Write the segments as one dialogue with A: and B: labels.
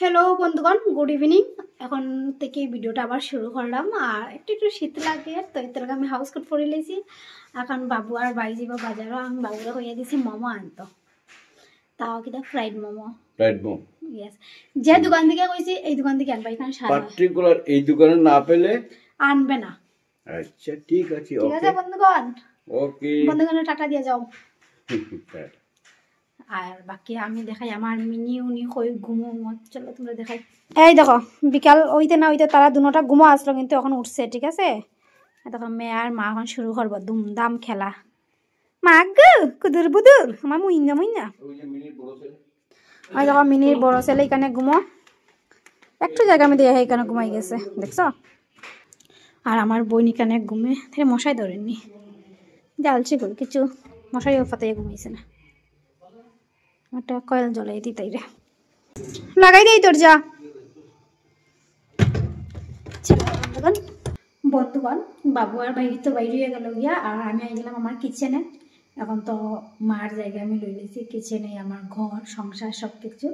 A: Hello বন্ধুগণ, good evening. এখন থেকে ভিডিওটা আবার শুরু করলাম। আর একটু একটু শীত লাগে, তো এর থেকে আমি হাউস কোট পরে লেছি। এখন বাবু আর বাই যাব বাজারও, আমি বাবুরা হইয়া দিছি মোমো আনতো, তাও কিনা ফ্রাইড মোমো। ইয়েস, যে দোকান থেকে কইছি এই দোকান থেকে আনবা, এখানে সারা
B: পার্টিকুলার এই দোকানে না পেলে
A: আনবে না।
B: আচ্ছা ঠিক আছে,
A: ঠিক আছে বন্ধুগণ,
B: ওকে
A: বন্ধুগণের টাকা দিয়ে যাও। আর বাকি আমি দেখাই আমার মিনি উনি কই ঘুমো। চলো তোমরা দেখাই। এই দেখো বিকাল ওইতে না ওইতে তারা দুটা ঘুমো আসলো, কিন্তু এখন উঠছে। ঠিক আছে, দেখো মেয়ে আর মা এখন শুরু করবো দুমদাম খেলা। মা গো কুদুর বুদুর আমার মুইনা মুইনা। ওই দেখো মিনির বড় ছেলে এখানে ঘুমো, একটু জায়গা আমি দিয়ে এখানে ঘুমাই গেছে, দেখছো। আর আমার বোন এখানে ঘুমে, মশাই ধরেননি, জালছি করি কিছু, মশাই ফাতাইয়া ঘুমাইছে না। একটা কয়েল জ্বলাই দিই, তাই রে লাগাই দেই তোর যা। বন্ধুগণ বাবু আর বাইরে তো বাইরে হয়ে গেল গিয়া, আর আমি আই গেলাম আমার কিচেনে। এখন তো মার জায়গায় আমি লই লেছি কিচেনে, আমার ঘর সংসার সব কিছু।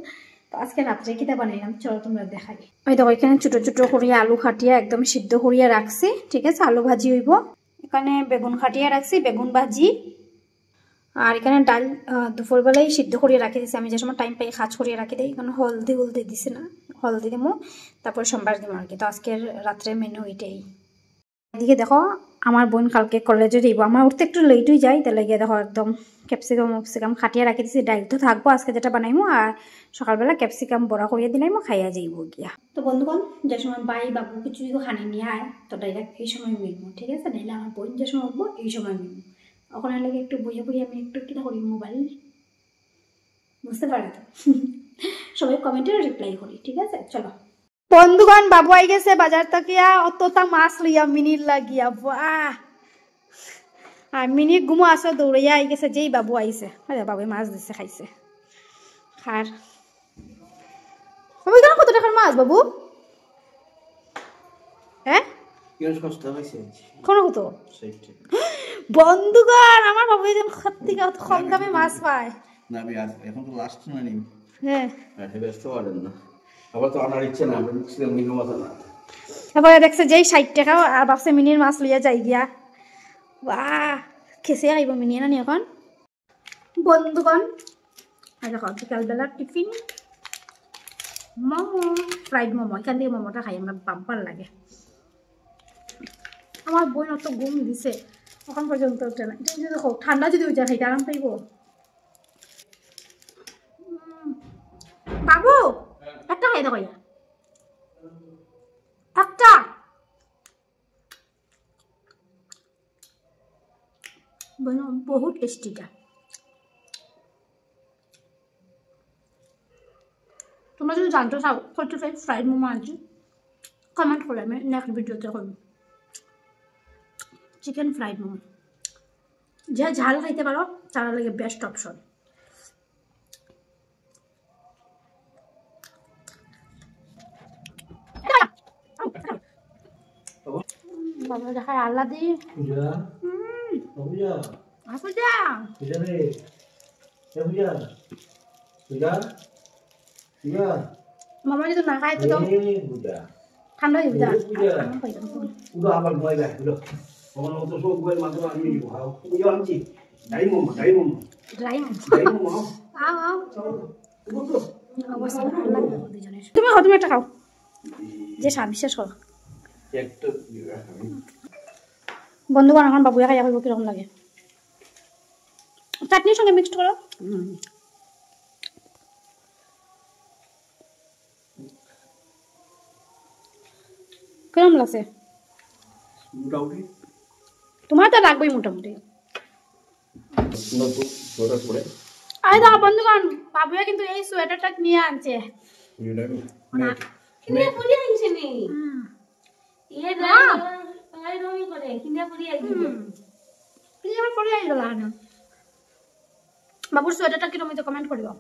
A: তো আজকে রাত্রে কিতা বানাইলাম চলো তোমরা দেখাই। ওই দেখো এখানে ছোট ছোট করিয়া আলু খাটিয়া একদম সিদ্ধ করিয়া রাখছি। ঠিক আছে, আলু ভাজি হইব। এখানে বেগুন খাটিয়া রাখছি, বেগুন ভাজি। আর এখানে ডাল দুপুরবেলায় সিদ্ধ করিয়ে রাখি দিছি, আমি যে সময় টাইম পাই কাজ করিয়ে রাখি দিই। এখানে হলদি দিছি না, হলদি দিমো তারপরে সোমবার দিমো আর কি। তো আজকের রাত্রে মেনু এটাই। এদিকে দেখো আমার বোন কালকে কলেজে যাইব, আমার উঠতে একটু লেট হয়ে যায়, তাহলে গিয়ে দেখো একদম ক্যাপসিকাম খাটিয়ে রাখি দিছি। ডাইল তো থাকবো আজকে যেটা বানাইমো, আর সকালবেলা ক্যাপসিকাম বড়া করিয়ে দিলাইমো, খাইয়া যাইব গিয়া। তো বন্ধুগণ যে সময় বাই বাবু কিছু খানি নিয়ে আয়, তো ডাইরেক্ট এই সময় মিলবো। ঠিক আছে, নাইলে আমার বোন যে সময় উঠবো এই সময় মিলবো। ওখানে লাগে একটু বইয়ে বইয়ে আমি একটু কিনা করি মোবাইল, বুঝতে পারি তো। সবাই কমেন্টে রিপ্লাই করি। ঠিক আছে চলো বন্ধুগণ, বাবু আই গেছে বাজার তাকিয়া, অতটা মাছ লইয়া মিনির লাগিয়া। বাহ, আর মিনি ঘুমো আসো দৌড়াইয়া আই গেছে, যেই বাবু আইছে বাবু মাছ দিছে খাইছে। খার বাবু এখানে কত টাকার মাছ বাবু? হ্যাঁ কোনো কত? বন্ধুগণ আমার বাবু যেন সত্যি কম দামে মাছ পায় না। আমি এখন তো লাস্ট না নি। হ্যাঁ ব্যস্ত করেন না, আবার তো আনার ইচ্ছে না, মিনি মাছ না। তারপরে দেখছে যেই 60 টাকা, আর ভাবছে মিনির মাছ লইয়া যাই গিয়া। বাহ, খেসে আইব মিনি না নি এখন। বন্ধুগণ দেখো বিকালবেলার টিফিন মোমো, ফ্রাইড মোমো। এখান থেকে মোমোটা খাই আমরা, বাম্পার লাগে। আমার বোন অত ঘুম দিছে এখন পর্যন্ত উঠে না। এটা যদি দেখো ঠান্ডা যদি উঠে খাইতে আরাম পাইব। বাবু একটা খাই দেখো, একটা বহুত টেস্টিটা। তোমরা যদি জানতে চাও কত ফ্রাইড মোমো আনছি, কমেন্ট করে, আমি নেক্সট ভিডিওতে করব। চিকেন ফ্রাইড মোমো যে ঝাল খাইতে পারো তারা লাগে বেস্ট অপশন। বাবা দেখায় আল্লাহ দি মামা যদি না খায় তো ঠান্ডা হয়ে যায়। তুমি খাও, তুমি একটা খাও, যে স্বাদ বিশ্বাস করো। বন্ধুগণ এখন বাবুয়া খাইয়া করবো কিরকম লাগে, চাটনির সঙ্গে মিক্সড করো। কিরকম লাগছে? তোমার তো লাগবেই মোটামুটি। আরে দাও বন্ধুগণ, বাবুয়া কিন্তু এই সোয়েটারটা নিয়ে আনছে। বাবুর সোয়েটারটা কিরকম কমেন্ট করিও।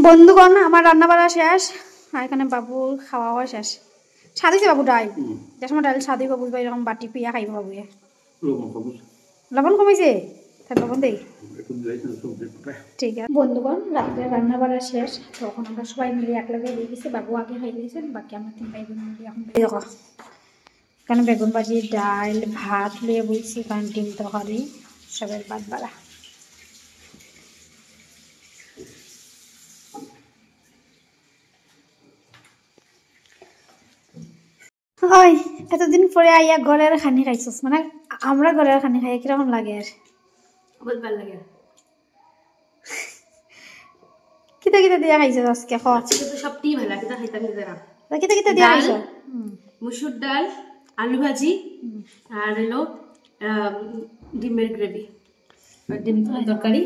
A: বন্ধুগণ আমার রান্না বাড়া শেষ আর এখানে বাবুর খাওয়াও শেষ। সাদিছে বাবু ডাল, যে সময় ডাল সাদি বাবু এরকম বাটি পিয়া খাইব বাবুয়ে। লবণ কমাইছে, লবণ দেই ঠিক আছে। বন্ধুগণ রাত্রে রান্না বাড়া শেষ, তখন আমরা সবাই মিলে একলগে দিয়ে গেছি। বাবু আগে খাই দিয়েছেন, বাকি আমরা 3 ভাই বোন মিলে এখন দেখো এখানে বেগুন ভাজি, ডাল, ভাত লিয়ে বলছি, কারণ ডিম তরকারি সবের বাদ বাড়া। ওই এতদিন পরে আইয়া ঘরের খানি খাইছস, মানে আমরা ঘরের খানি খাই কিরকম লাগে? আর
C: বহুত ভালো লাগে।
A: কিতা কিতা দিয়া খাইছস আজকে?
C: আজকে তো সবটাই ভালো লাগে, খাইতাম না।
A: কিতা কিতা দিয়া খাইছ?
C: মুসুর ডাল, আলু ভাজি, আর হলো ডিমের গ্রেভি, আর ডিম তরকারি।